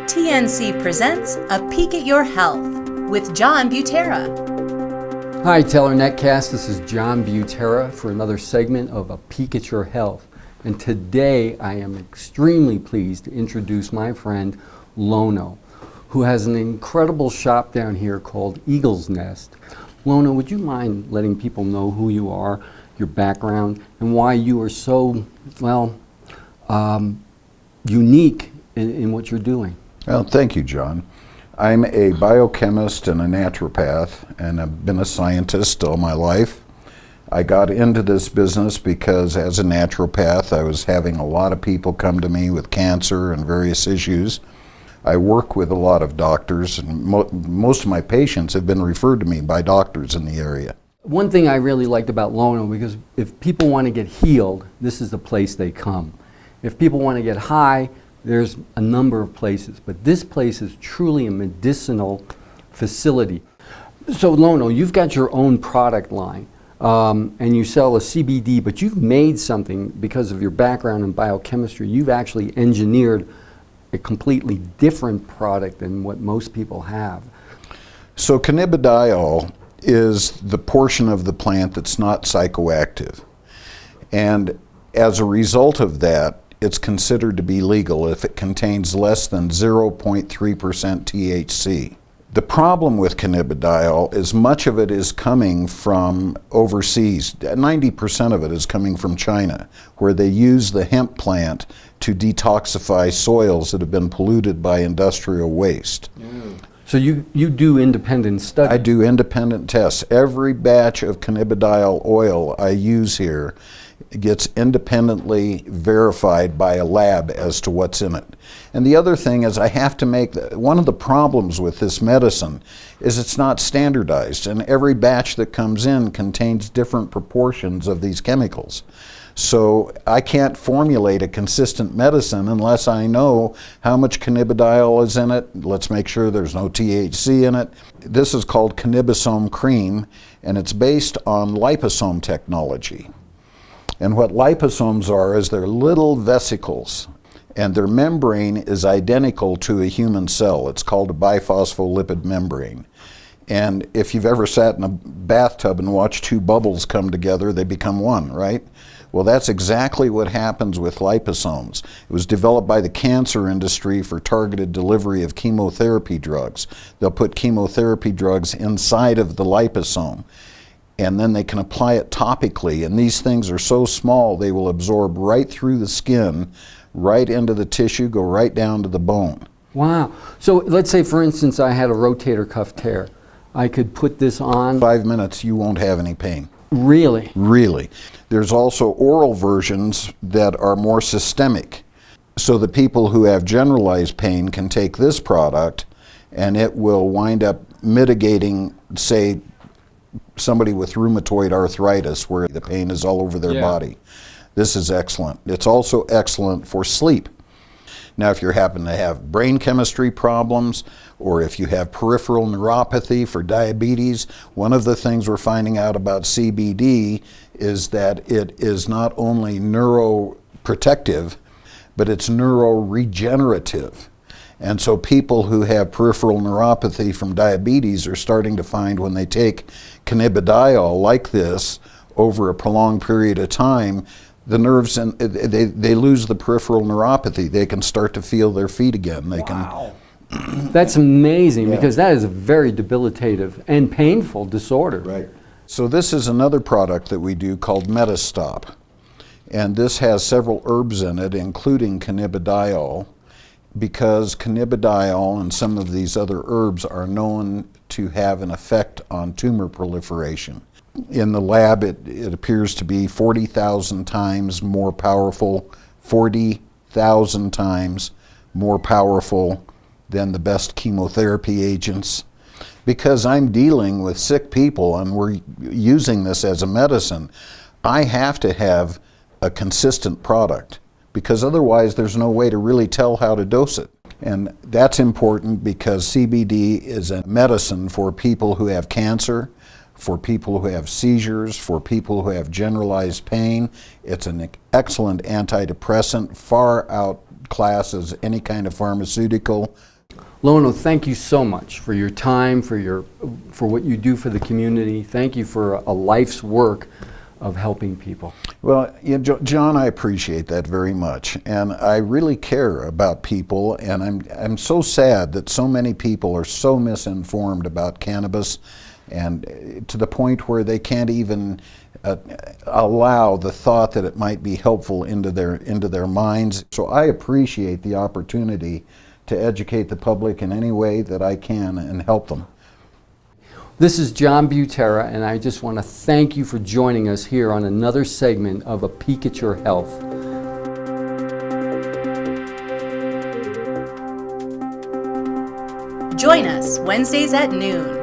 TNC presents A Peek at Your Health with John Butera. Hi TelerNetcast, this is John Butera for another segment of A Peek at Your Health. And today I am extremely pleased to introduce my friend Lono, who has an incredible shop down here called Eagle's Nest. Lono, would you mind letting people know who you are, your background, and why you are so, unique in what you're doing? Well, thank you, John. I'm a biochemist and a naturopath, and I've been a scientist all my life. I got into this business because as a naturopath, I was having a lot of people come to me with cancer and various issues. I work with a lot of doctors, and most of my patients have been referred to me by doctors in the area. One thing I really liked about Lono, because if people want to get healed, this is the place they come. If people want to get high, there's a number of places, but this place is truly a medicinal facility. So Lono, you've got your own product line, and you sell a CBD, but you've made something because of your background in biochemistry. You've actually engineered a completely different product than what most people have. So cannabidiol is the portion of the plant that's not psychoactive. And as a result of that, it's considered to be legal if it contains less than 0.3% THC. The problem with cannabidiol is much of it is coming from overseas. 90% of it is coming from China, where they use the hemp plant to detoxify soils that have been polluted by industrial waste. So you do independent studies? I do independent tests. Every batch of cannabidiol oil I use here gets independently verified by a lab as to what's in it. And the other thing is I have to make, one of the problems with this medicine is it's not standardized, and every batch that comes in contains different proportions of these chemicals. So I can't formulate a consistent medicine unless I know how much cannabidiol is in it. Let's make sure there's no THC in it. This is called Cannabisome cream, and it's based on liposome technology. And what liposomes are is they're little vesicles, and their membrane is identical to a human cell. It's called a biphospholipid membrane. And if you've ever sat in a bathtub and watched two bubbles come together, they become one, right? Well, that's exactly what happens with liposomes. It was developed by the cancer industry for targeted delivery of chemotherapy drugs. They'll put chemotherapy drugs inside of the liposome, and then they can apply it topically, and these things are so small they will absorb right through the skin, right into the tissue, go right down to the bone. Wow. So let's say, for instance, I had a rotator cuff tear. I could put this on? 5 minutes, you won't have any pain. Really? Really. There's also oral versions that are more systemic. So the people who have generalized pain can take this product, and it will wind up mitigating, say, somebody with rheumatoid arthritis where the pain is all over their body. This is excellent. It's also excellent for sleep. Now, if you happen to have brain chemistry problems, or if you have peripheral neuropathy for diabetes, one of the things we're finding out about CBD is that it is not only neuroprotective, but it's neuroregenerative. And so people who have peripheral neuropathy from diabetes are starting to find when they take cannabidiol like this over a prolonged period of time, the nerves, and they lose the peripheral neuropathy. They can start to feel their feet again. They Wow. That's amazing, because that is a very debilitative and painful disorder. Right. So this is another product that we do called Metastop. And this has several herbs in it, including cannabidiol, because cannabidiol and some of these other herbs are known to have an effect on tumor proliferation. In the lab, it appears to be 40,000 times more powerful, 40,000 times more powerful than the best chemotherapy agents. Because I'm dealing with sick people and we're using this as a medicine, I have to have a consistent product, because otherwise there's no way to really tell how to dose it. And that's important because CBD is a medicine for people who have cancer, for people who have seizures, for people who have generalized pain. It's an excellent antidepressant, far outclasses any kind of pharmaceutical. Lono, thank you so much for your time, for what you do for the community. Thank you for a life's work of helping people. Well, John, I appreciate that very much, and I really care about people, and I'm so sad that so many people are so misinformed about cannabis, and to the point where they can't even allow the thought that it might be helpful into their minds. So I appreciate the opportunity to educate the public in any way that I can and help them. This is John Butera, and I just want to thank you for joining us here on another segment of A Peek at Your Health. Join us Wednesdays at noon